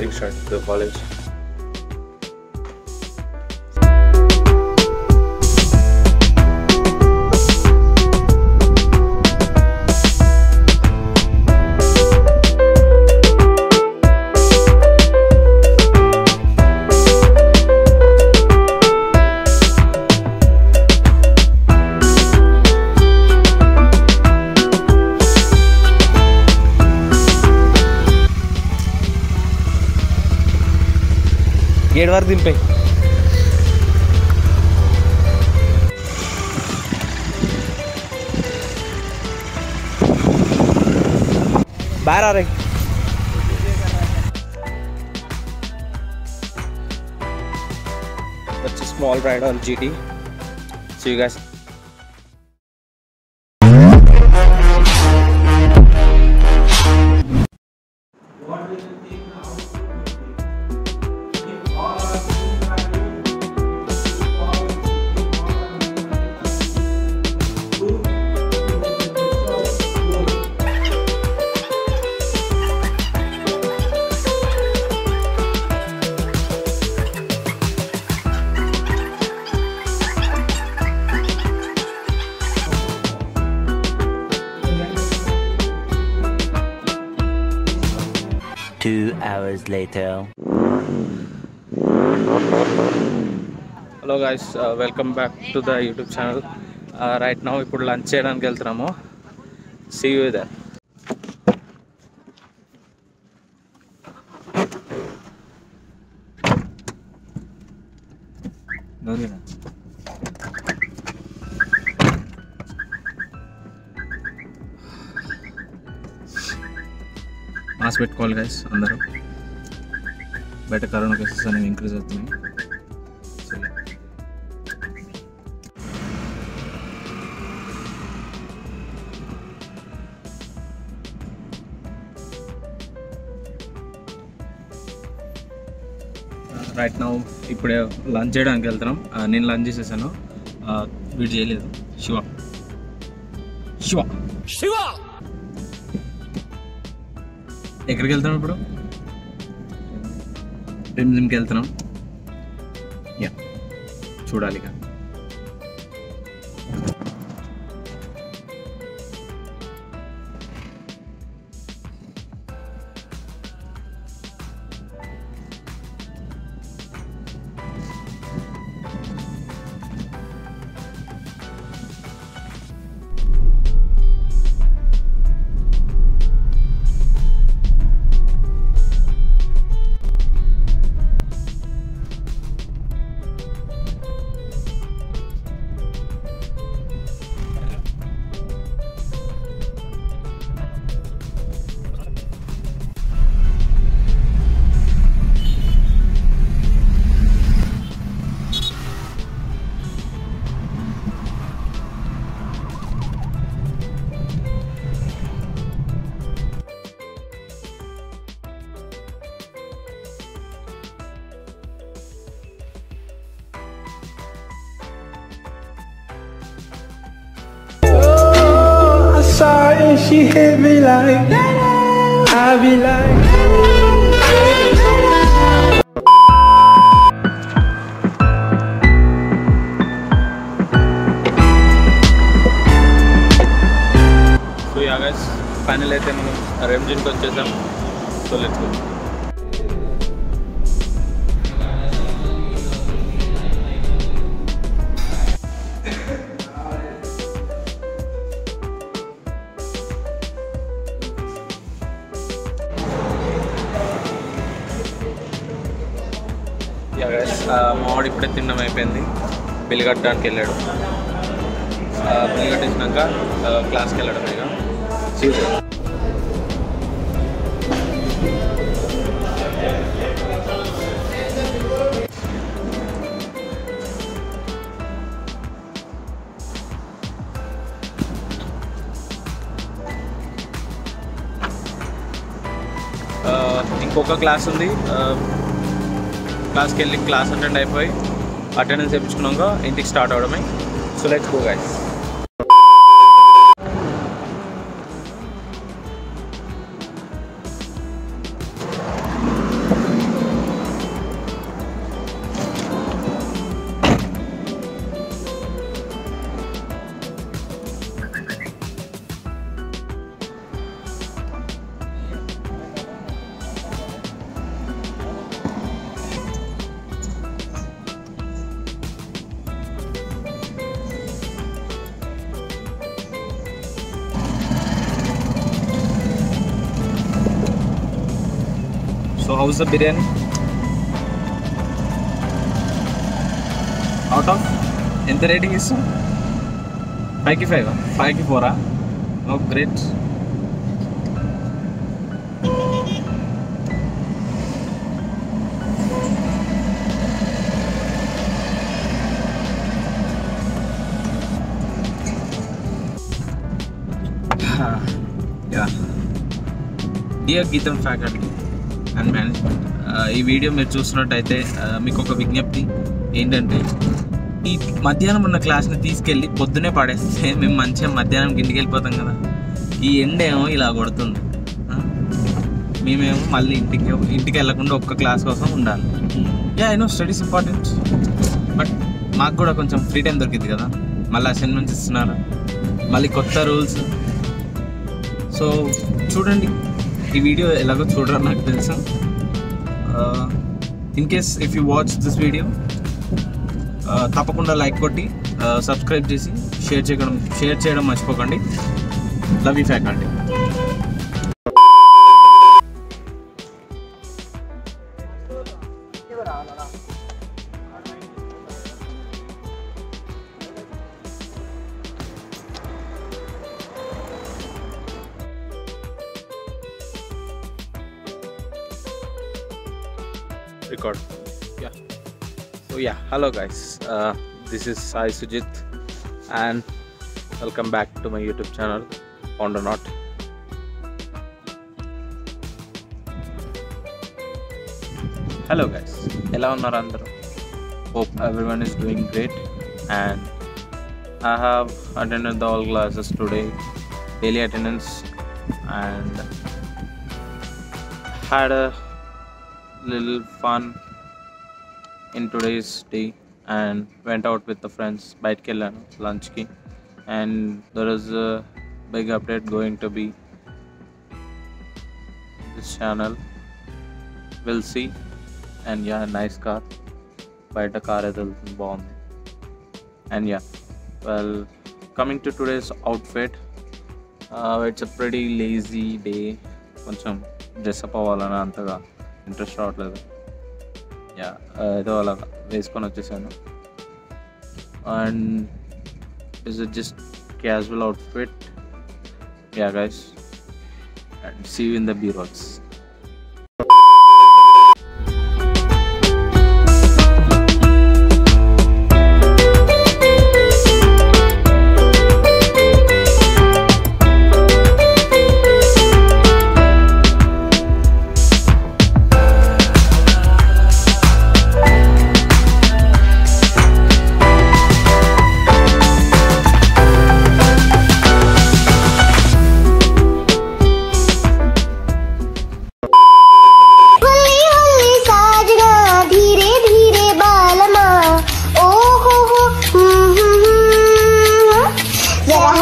getting started to the college. Gate वरक दिंपे बाहर आ रहे That's a small ride on GT. See you guys. Two hours later. Hello guys, welcome back to the YouTube channel. Right now ఇప్పుడు lunch చేయడానికి వెళ్తున్నాము. See you there. Mask పెట్టుకోవాలి guys అందరూ. బయట కరోనా కేసెస్ అనేవి ఇంక్రీజ్ అవుతున్నాయి. Right now ఇప్పుడే lunch చేయడానికి వెళ్తున్నాం. నేను లంచ్ చేసేసాను, వీడు చేయలేదు. శివ శివ శివ ఎక్కడికి వెళ్తున్నాం ఇప్పుడు? జిమ్కి వెళ్తున్నాం. యా చూడాలి ఇక. And she hit me like I be like so yeah guys, final అయితే మనం రెమ్జిన్కి వచ్చేసాం. So let's go. మావాడు ఇప్పుడే తినడం అయిపోయింది. బిల్లు కట్టడానికి వెళ్ళాడు. బిల్లు కట్టించినాక క్లాస్కి వెళ్ళడం. ఇక ఇంకొక క్లాస్ ఉంది. క్లాస్కి వెళ్ళి క్లాస్ అటెండ్ అయిపోయి అటెండెన్స్ వేయించుకున్నాక ఇంటికి స్టార్ట్ అవడమే. So let's go guys. How's the biryani out of ఎంత రేటింగ్ ఇస్తాం? 5కి 5, 5కి 4. Oh great. Dear Gitam faculty and management, ఈ వీడియో మీరు చూస్తున్నట్టయితే మీకు ఒక విజ్ఞప్తి ఏంటంటే, ఈ మధ్యాహ్నం ఉన్న క్లాస్ని తీసుకెళ్ళి పొద్దునే పడేస్తే మేము మంచిగా మధ్యాహ్నం ఇంటికి వెళ్ళిపోతాం కదా. ఈ ఎండ ఏమో ఇలా కొడుతుంది, మేమేమో మళ్ళీ ఇంటికి వెళ్ళకుండా ఒక్క క్లాస్ కోసం ఉండాలి. I know studies important, but మాకు కూడా కొంచెం ఫ్రీ టైం దొరికింది కదా. మళ్ళీ అసైన్మెంట్స్ ఇస్తున్నారు, మళ్ళీ కొత్త రూల్స్. సో చూడండి, ఈ వీడియో ఎలాగో చూడరా నాకు తెలుసు. In case if you watch this video తప్పకుండా లైక్ కొట్టి సబ్స్క్రైబ్ చేసి షేర్ చేయడం మర్చిపోకండి. Love you faculty. Record. Hello guys, this is Sai Sujit and welcome back to my YouTube channel Found or Not. Hello guys, ela unnaru andaru? Hope everyone is doing great, and I have attended all classes today, daily attendance, and had a little fun in today's day and went out with the friends. Bite kellanu lunch ki, and there is a big update going to be this channel. We'll see. And nice car. Bite car is bomb. And well, coming to today's outfit, it's a pretty lazy day. కొంచెం dress up అవ్వాలని అంతగా interest రావట్లేదు. ఏదో అలా వేసుకొని వచ్చేసాను. And it's just casual outfit. Guys, and see you in the B-rolls.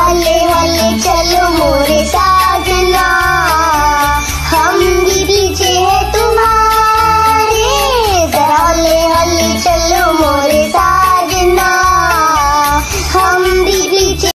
हल्ले हल्ले चलो मोरे साथ।